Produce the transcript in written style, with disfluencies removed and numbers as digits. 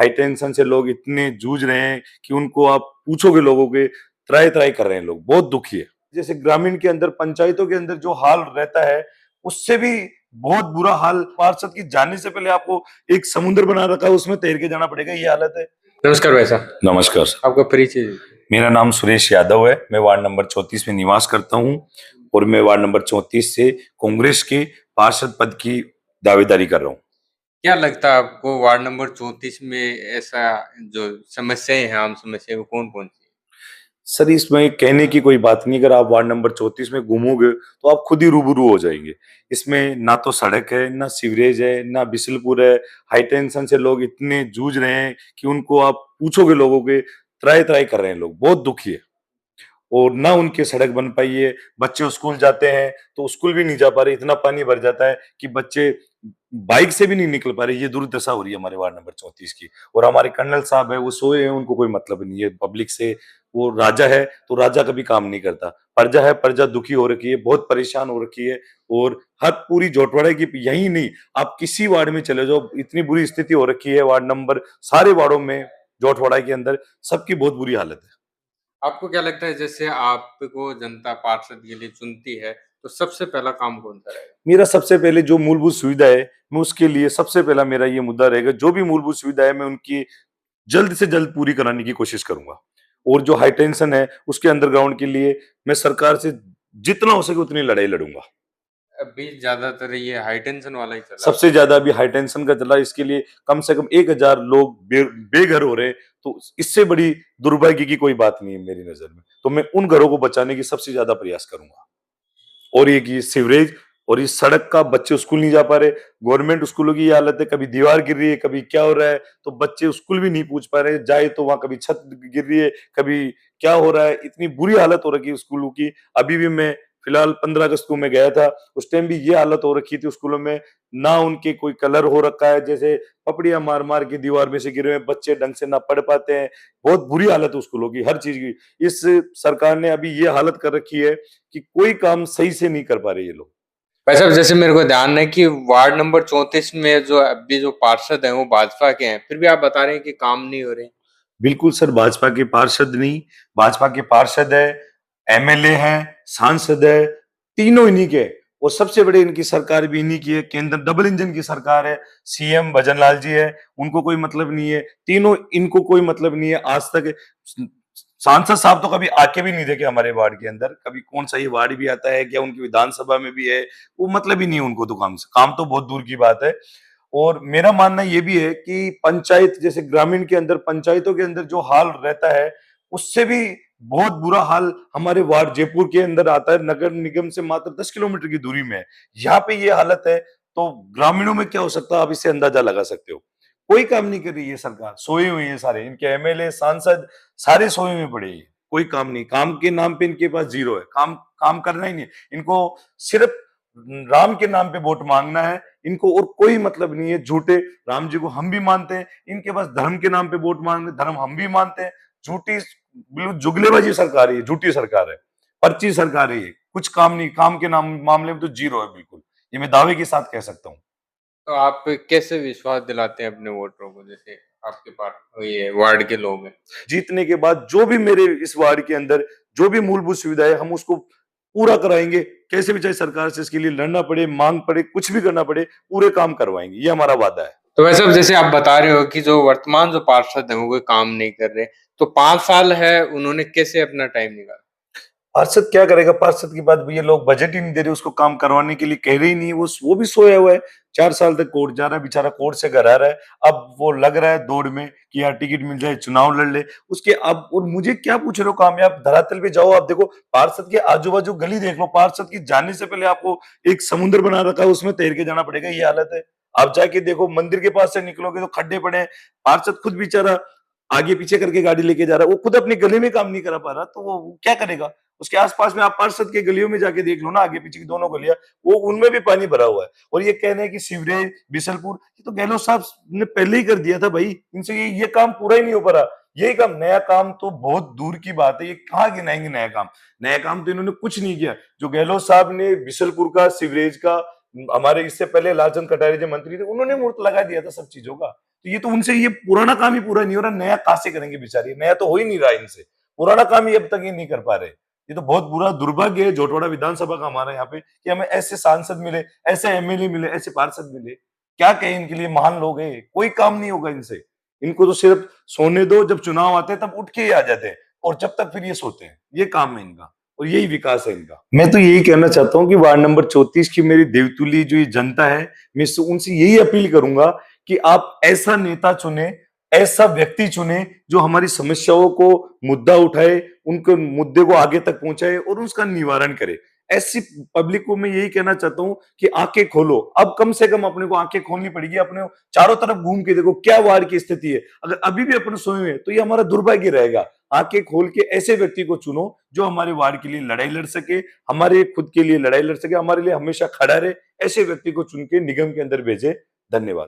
High tension से लोग इतने जूझ रहे हैं कि उनको आप पूछोगे लोगों के त्राही-त्राही कर रहे हैं लोग, बहुत दुखी है। जैसे ग्रामीण के अंदर पंचायतों के अंदर जो हाल रहता है, उससे भी बहुत बुरा हाल पार्षद की जाने से पहले आपको एक समुद्र बना रखा है, उसमें तैर के जाना पड़ेगा, ये हालत है। नमस्कार भाई साहब। नमस्कार सर। आपका परिचय दीजिए। मेरा नाम सुरेश यादव है, मैं वार्ड नंबर 34 में निवास करता हूँ और मैं वार्ड नंबर 34 से कांग्रेस के पार्षद पद की दावेदारी कर रहा हूँ। क्या लगता है आपको वार्ड नंबर 34 में ऐसा जो समस्याएं हैं, आम समस्याएं वो कौन-कौन सी हैं? सर, इसमें कहने की कोई बात नहीं, अगर आप वार्ड नंबर 34 में घूमोगे, तो आप खुद ही रूबरू हो जाएँगे। इसमें ना तो सड़क है, ना सीवरेज है, ना बिसलपुर है, हाई टेंशन से लोग इतने जूझ रहे हैं कि उनको आप पूछोगे लोगों के त्राही-त्राही कर रहे हैं लोग, बहुत दुखी है। और ना उनकी सड़क बन पाई है, बच्चे स्कूल जाते हैं, तो स्कूल भी नहीं जा पा रहे, इतना पानी भर जाता है कि बच्चे बाइक से भी नहीं निकल पा रहे, ये दुर्दशा हो रही है हमारे वार्ड नंबर 34 की। और हमारे कर्नल साहब है, वो सोए हैं, उनको कोई मतलब नहीं है पब्लिक से, वो राजा है, तो राजा कभी काम नहीं करता। प्रजा है, प्रजा दुखी हो रखी है, बहुत परेशान हो रखी है और हर पूरी जोटवाड़ा की यही नहीं, आप किसी वार्ड में चले जाओ, इतनी बुरी स्थिति हो रखी है वार्ड नंबर सारे वार्डों में, जोटवाड़ा के अंदर सबकी बहुत बुरी हालत है। आपको क्या लगता है जैसे आपको जनता पार्षद के लिए चुनती है, तो सबसे पहला काम कौन-सा रहेगा? मेरा सबसे पहले जो मूलभूत सुविधा है, मैं उसके लिए सबसे पहला मेरा ये मुद्दा रहेगा, जो भी मूलभूत सुविधा है, मैं उनकी जल्द से जल्द पूरी कराने की कोशिश करूँगा। और जो हाई टेंशन है, उसके अंडरग्राउंड के लिए मैं सरकार से जितना हो सके उतनी लड़ाई लड़ूँगा। अभी ज़्यादातर ये हाई टेंशन वाला ही चला हुआ सबसे ज़्यादा अभी हाई टेंशन का चला है, इसके लिए कम से कम 1000 लोग बेघर हो रहे हैं, तो इससे बड़ी दुर्भाग्य की कोई बात नहीं है मेरी नज़र में। तो मैं उन घरों को बचाने की सबसे ज़्यादा प्रयास करूँगा। और ये कि सीवरेज और इस सड़क का, बच्चे स्कूल नहीं जा पा रहे, गवर्नमेंट स्कूलों की ये हालत है, कभी दीवार गिर रही है, कभी क्या हो रहा है, तो बच्चे स्कूल भी नहीं पहुंच पा रहे, जाए तो वहां कभी छत गिर रही है, कभी क्या हो रहा है, इतनी बुरी हालत हो रखी है स्कूलों की। अभी भी मैं फिलहाल 15 अगस्त को मैं गया था, उस टाइम भी ये हालत हो रखी थी स्कूलों में, ना उनके कोई कलर हो रखा है, जैसे पपड़ियां मार मार के दीवार में से गिरे हुए हैं, बच्चे ढंग से ना पढ़ पाते हैं, बहुत बुरी हालत है स्कूलों की हर चीज की। इस सरकार ने अभी ये हालत कर रखी है कि कोई काम सही से नहीं कर पा रहे ये लोग। भाई साहब जैसे मेरे को ध्यान है कि वार्ड नंबर 34 में जो अभी जो पार्षद हैं, वो भाजपा के हैं, फिर भी आप बता रहे हैं कि काम नहीं हो रहे। बिल्कुल सर, भाजपा के पार्षद नहीं, भाजपा के पार्षद है, एमएलए हैं, सांसद है, तीनों इन्हीं के। और सबसे बड़ी इनकी सरकार भी इन्हीं की है, केंद्र डबल इंजन की सरकार है, सीएम भजन लाल जी है, उनको कोई मतलब नहीं है, तीनों इनको कोई मतलब नहीं है आज तक। सांसद साहब तो कभी आके भी नहीं देखे हमारे वार्ड के अंदर, कभी कौन सा ये वार्ड भी आता है क्या, उनकी विधानसभा में भी है, वो मतलब ही नहीं है उनको तो काम से, काम तो बहुत दूर की बात है। और मेरा मानना ये भी है कि पंचायत, जैसे ग्रामीण के अंदर पंचायतों के अंदर जो हाल रहता है, उससे भी बहुत बुरा हाल हमारे वार्ड जयपुर के अंदर आता है, नगर निगम से मात्र 10 किलोमीटर की दूरी में है। यहाँ पे ये हालत है, तो ग्रामीणों में क्या हो सकता है, आप इससे अंदाजा लगा सकते हो। कोई काम नहीं कर रही है सरकार, सोए हुए हैं सारे, इनके एमएलए सांसद सारे सोए हुए पड़े हैं, कोई काम नहीं, काम के नाम पे इनके पास जीरो है, काम काम करना ही नहीं है इनको, सिर्फ राम के नाम पे वोट मांगना है इनको, और कोई मतलब नहीं है। झूठे राम जी को हम भी मानते हैं, इनके पास धर्म के नाम पे वोट मांगने, धर्म हम भी मानते हैं, झूठी बिल्कुल जुगलेबाजी सरकार है, झूठी सरकार है, पर्ची सरकार है ये, कुछ काम नहीं, काम के नाम मामले में तो जीरो है बिल्कुल, ये मैं दावे के साथ कह सकता हूँ। तो आप कैसे विश्वास दिलाते हैं अपने वोटरों को जैसे आपके पास ये वार्ड के लोग हैं? जीतने के बाद जो भी मेरे इस वार्ड के अंदर जो भी मूलभूत सुविधा है, हम उसको पूरा कराएंगे, कैसे भी चाहे सरकार से इसके लिए लड़ना पड़े, मांग पड़े, कुछ भी करना पड़े, पूरे काम करवाएंगे, ये हमारा वादा है। तो वैसे अब जैसे आप बता रहे हो कि जो वर्तमान जो पार्षद हैं वो कोई काम नहीं कर रहे, तो 5 साल है उन्होंने कैसे अपना टाइम निकाला? पार्षद क्या करेगा, पार्षद की बात भी, ये लोग बजट ही नहीं दे रहे उसको काम करवाने के लिए, कह रहे ही नहीं है, वो भी सोया हुआ है, 4 साल तक कोर्ट जा रहा है बेचारा, कोर्ट से घर आ रहा है, अब वो लग रहा है दौड़ में कि यार टिकट मिल जाए, चुनाव लड़ ले उसके। अब और मुझे क्या पूछ रहे हो, कामयाब धरातल पे जाओ, आप देखो पार्षद के आजू बाजू गली देख लो, पार्षद की जाने से पहले आपको एक समुद्र बना रखा है, उसमें तैर के जाना पड़ेगा, ये हालत है। आप जाके देखो, मंदिर के पास से निकलोगे तो खड्डे पड़े हैं, पार्षद खुद बेचारा आगे पीछे करके गाड़ी लेके जा रहा है, वो खुद अपनी गली में काम नहीं करा पा रहा, तो वो क्या करेगा। उसके आसपास में आप पार्षद के गलियों में जाके देख लो ना, आगे पीछे की दोनों गलियां, वो उनमें भी पानी भरा हुआ है। और ये कहने हैं कि सीवरेज बिशलपुर, ये तो गहलोत साहब ने पहले ही कर दिया था भाई, इनसे ये काम पूरा ही नहीं हो पा रहा। यही काम, नया काम तो बहुत दूर की बात है, ये कहाँ गिनाएंगे नया काम, नया काम तो इन्होंने कुछ नहीं किया। जो गहलोत साहब ने बिशलपुर का सीवरेज का हमारे इससे पहले लालचंद कटारिया जो मंत्री थे उन्होंने मुहूर्त लगा दिया था सब चीजों का। तो ये तो उनसे ये पुराना काम ही पूरा नहीं हो रहा, नया कहाँ से करेंगे बेचारे, नया तो हो ही नहीं रहा इनसे, पुराना काम ही अब तक ये नहीं कर पा रहे। ये तो बहुत बुरा दुर्भाग्य है जोटवाड़ा विधानसभा का हमारा यहाँ पे कि हमें ऐसे सांसद मिले, ऐसे एमएलए मिले, ऐसे पार्षद मिले। क्या कहें इनके लिए, महान लोग हैं, कोई काम नहीं होगा इनसे। इनको तो सिर्फ सोने दो, जब चुनाव आते हैं तब उठ के ही आ जाते हैं और जब तक फिर ये सोते हैं। ये काम है इनका और यही विकास है इनका। मैं तो यही कहना चाहता हूँ कि वार्ड नंबर 34 की मेरी देवतुल्य जो ये जनता है, मैं उनसे यही अपील करूंगा कि आप ऐसा नेता चुने, ऐसा व्यक्ति चुने जो हमारी समस्याओं को मुद्दा उठाए, उनके मुद्दे को आगे तक पहुंचाए और उसका निवारण करे। ऐसी पब्लिक को मैं यही कहना चाहता हूँ कि आंखें खोलो। अब कम से कम अपने को आंखें खोलनी पड़ेगी, अपने चारों तरफ घूम के देखो क्या वार्ड की स्थिति है। अगर अभी भी अपन सोए हुए तो ये हमारा दुर्भाग्य रहेगा। आंखें खोल के ऐसे व्यक्ति को चुनो जो हमारे वार्ड के लिए लड़ाई लड़ सके, हमारे खुद के लिए लड़ाई लड़ सके, हमारे लिए हमेशा खड़ा रहे। ऐसे व्यक्ति को चुन के निगम के अंदर भेजे। धन्यवाद।